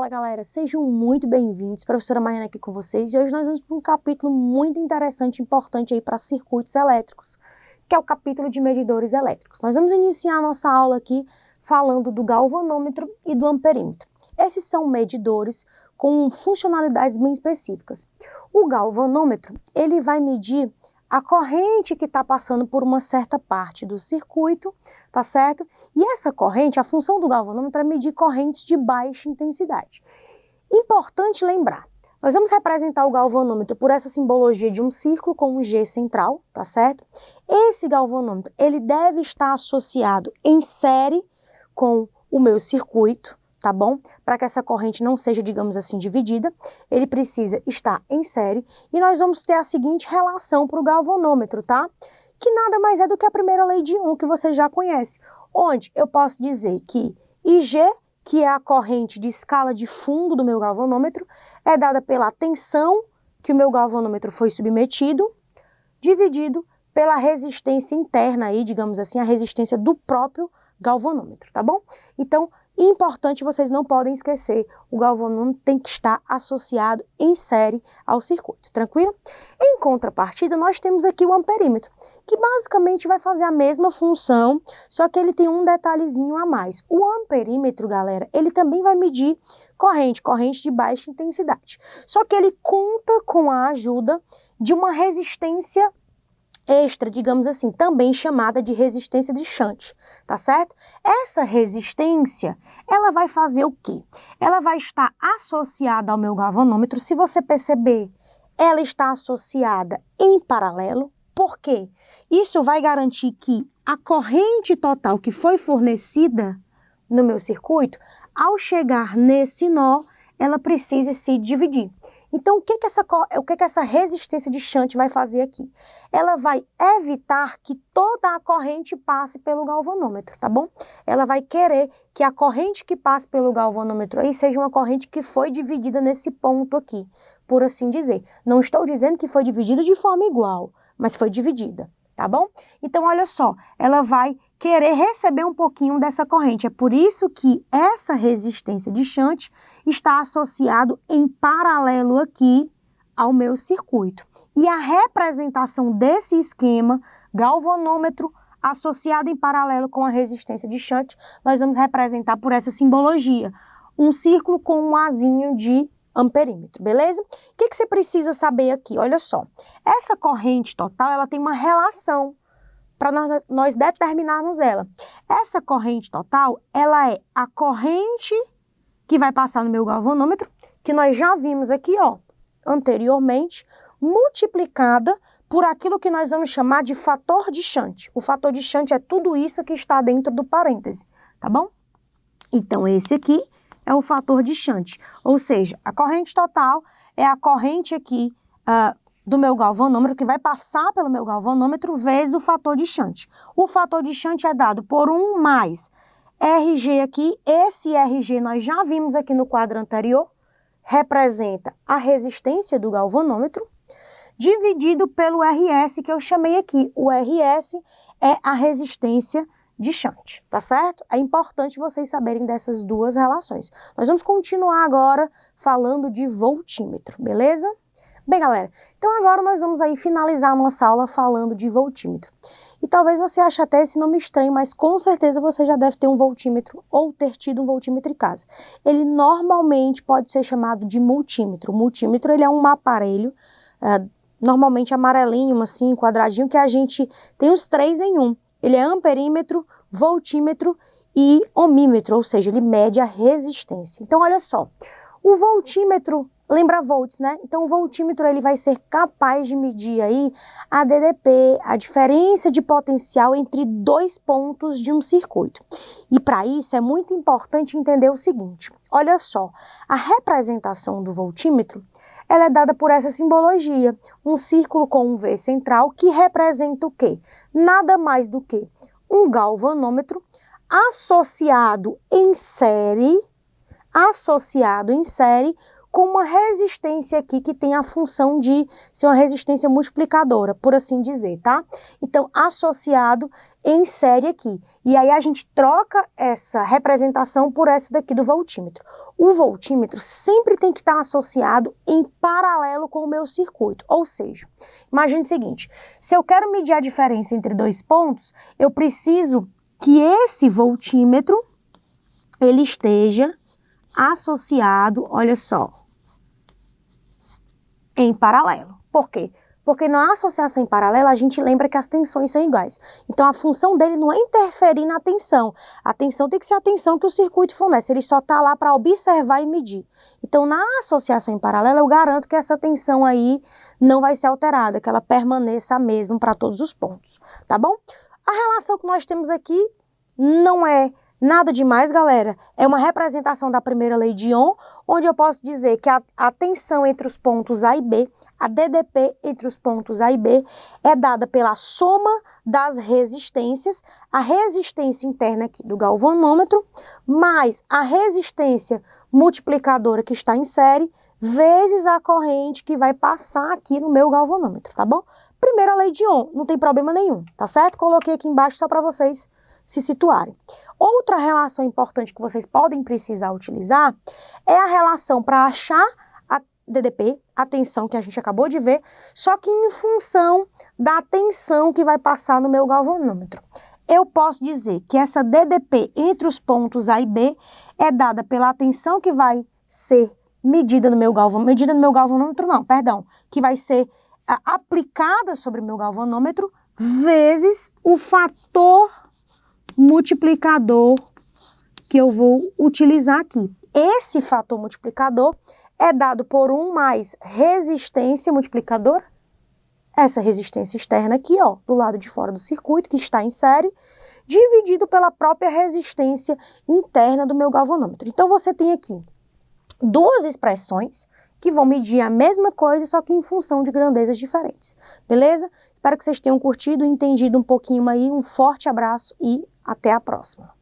Fala galera, sejam muito bem-vindos, professora Mariana aqui com vocês e hoje nós vamos para um capítulo muito interessante e importante aí para circuitos elétricos, que é o capítulo de medidores elétricos. Nós vamos iniciar a nossa aula aqui falando do galvanômetro e do amperímetro. Esses são medidores com funcionalidades bem específicas. O galvanômetro, ele vai medir a corrente que está passando por uma certa parte do circuito, tá certo? E essa corrente, a função do galvanômetro é medir correntes de baixa intensidade. Importante lembrar, nós vamos representar o galvanômetro por essa simbologia de um círculo com um G central, tá certo? Esse galvanômetro, ele deve estar associado em série com o meu circuito, tá bom? Para que essa corrente não seja, digamos assim, dividida, ele precisa estar em série e nós vamos ter a seguinte relação para o galvanômetro, tá? Que nada mais é do que a primeira lei de Ohm que você já conhece, onde eu posso dizer que IG, que é a corrente de escala de fundo do meu galvanômetro, é dada pela tensão que o meu galvanômetro foi submetido, dividido pela resistência interna aí, digamos assim, a resistência do próprio galvanômetro, tá bom? Então, importante, vocês não podem esquecer, o galvanômetro tem que estar associado em série ao circuito, tranquilo? Em contrapartida, nós temos aqui o amperímetro, que basicamente vai fazer a mesma função, só que ele tem um detalhezinho a mais. O amperímetro, galera, ele também vai medir corrente de baixa intensidade, só que ele conta com a ajuda de uma resistência extra, digamos assim, também chamada de resistência de shunt, tá certo? Essa resistência, ela vai fazer o quê? Ela vai estar associada ao meu galvanômetro, se você perceber, ela está associada em paralelo, por quê? Isso vai garantir que a corrente total que foi fornecida no meu circuito, ao chegar nesse nó, ela precisa se dividir. Então, o que essa resistência de shunt vai fazer aqui? Ela vai evitar que toda a corrente passe pelo galvanômetro, tá bom? Ela vai querer que a corrente que passe pelo galvanômetro aí seja uma corrente que foi dividida nesse ponto aqui, por assim dizer. Não estou dizendo que foi dividida de forma igual, mas foi dividida, tá bom? Então, olha só, ela vai querer receber um pouquinho dessa corrente. É por isso que essa resistência de shunt está associado em paralelo aqui ao meu circuito. E a representação desse esquema, galvanômetro associado em paralelo com a resistência de shunt, nós vamos representar por essa simbologia, um círculo com um azinho de amperímetro, beleza? O que você precisa saber aqui? Olha só, essa corrente total, ela tem uma relação para nós determinarmos ela. Essa corrente total, ela é a corrente que vai passar no meu galvanômetro, que nós já vimos aqui, ó, anteriormente, multiplicada por aquilo que nós vamos chamar de fator de shunt. O fator de shunt é tudo isso que está dentro do parêntese, tá bom? Então, esse aqui é o fator de shunt, ou seja, a corrente total é a corrente aqui do meu galvanômetro, que vai passar pelo meu galvanômetro, vezes o fator de shunt. O fator de shunt é dado por 1 mais RG aqui, esse RG nós já vimos aqui no quadro anterior, representa a resistência do galvanômetro, dividido pelo RS, que eu chamei aqui. O RS é a resistência de shunt, tá certo? É importante vocês saberem dessas duas relações. Nós vamos continuar agora falando de voltímetro, beleza? Bem, galera, então agora nós vamos aí finalizar a nossa aula falando de voltímetro. E talvez você ache até esse nome estranho, mas com certeza você já deve ter um voltímetro ou ter tido um voltímetro em casa. Ele normalmente pode ser chamado de multímetro. O multímetro, ele é um aparelho, normalmente amarelinho, assim, quadradinho, que a gente tem os 3 em 1. Ele é amperímetro, voltímetro e ohmímetro, ou seja, ele mede a resistência. Então, olha só, o voltímetro lembra volts, né? Então, o voltímetro ele vai ser capaz de medir aí a DDP, a diferença de potencial entre 2 pontos de um circuito. E para isso é muito importante entender o seguinte, olha só, a representação do voltímetro, ela é dada por essa simbologia, um círculo com um V central que representa o quê? Nada mais do que um galvanômetro associado em série com uma resistência aqui que tem a função de ser uma resistência multiplicadora, por assim dizer, tá? Então, associado em série aqui. E aí a gente troca essa representação por essa daqui do voltímetro. O voltímetro sempre tem que estar associado em paralelo com o meu circuito. Ou seja, imagine o seguinte, se eu quero medir a diferença entre dois pontos, eu preciso que esse voltímetro ele esteja associado, olha só, em paralelo. Por quê? Porque na associação em paralelo, a gente lembra que as tensões são iguais. Então, a função dele não é interferir na tensão. A tensão tem que ser a tensão que o circuito fornece. Ele só está lá para observar e medir. Então, na associação em paralelo, eu garanto que essa tensão aí não vai ser alterada, que ela permaneça a mesma para todos os pontos, tá bom? A relação que nós temos aqui não é nada demais, galera. É uma representação da primeira lei de Ohm, onde eu posso dizer que a tensão entre os pontos A e B, a DDP entre os pontos A e B, é dada pela soma das resistências, a resistência interna aqui do galvanômetro, mais a resistência multiplicadora que está em série, vezes a corrente que vai passar aqui no meu galvanômetro, tá bom? Primeira lei de Ohm, não tem problema nenhum, tá certo? Coloquei aqui embaixo só para vocês se situarem. Outra relação importante que vocês podem precisar utilizar é a relação para achar a DDP, a tensão que a gente acabou de ver, só que em função da tensão que vai passar no meu galvanômetro. Eu posso dizer que essa DDP entre os pontos A e B é dada pela tensão que vai ser medida no meu galvanômetro, que vai ser aplicada sobre o meu galvanômetro, vezes o fator multiplicador que eu vou utilizar aqui. Esse fator multiplicador é dado por 1 mais resistência multiplicadora, essa resistência externa aqui, ó, do lado de fora do circuito, que está em série, dividido pela própria resistência interna do meu galvanômetro. Então, você tem aqui duas expressões que vão medir a mesma coisa, só que em função de grandezas diferentes. Beleza? Espero que vocês tenham curtido e entendido um pouquinho aí. Um forte abraço e até a próxima.